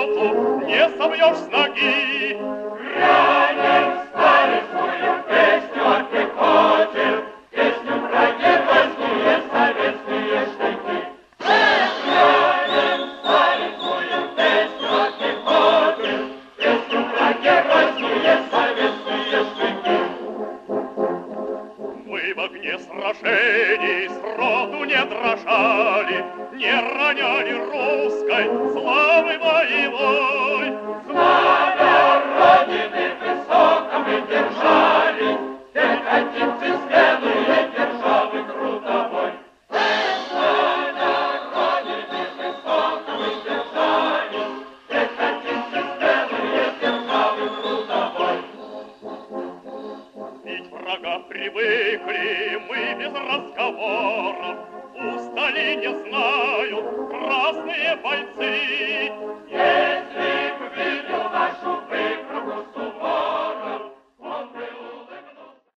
победу не собьешь с ноги. Грянем старицкую песню о пехоте, песню про геройские советские штыки. Грянем старицкую песню о пехоте, песню про геройские советские штыки. Мы в огне сражений сроду не дрожали, не роняли русской славы боевой. Знамя Родины высоко мы держали, теперь хотим смелые державы трудовой. Знамя Родины высоко мы держали, теперь хотим смелые державы трудовой. Бить врага привыкли мы без разговоров, устали не знают красные бойцы.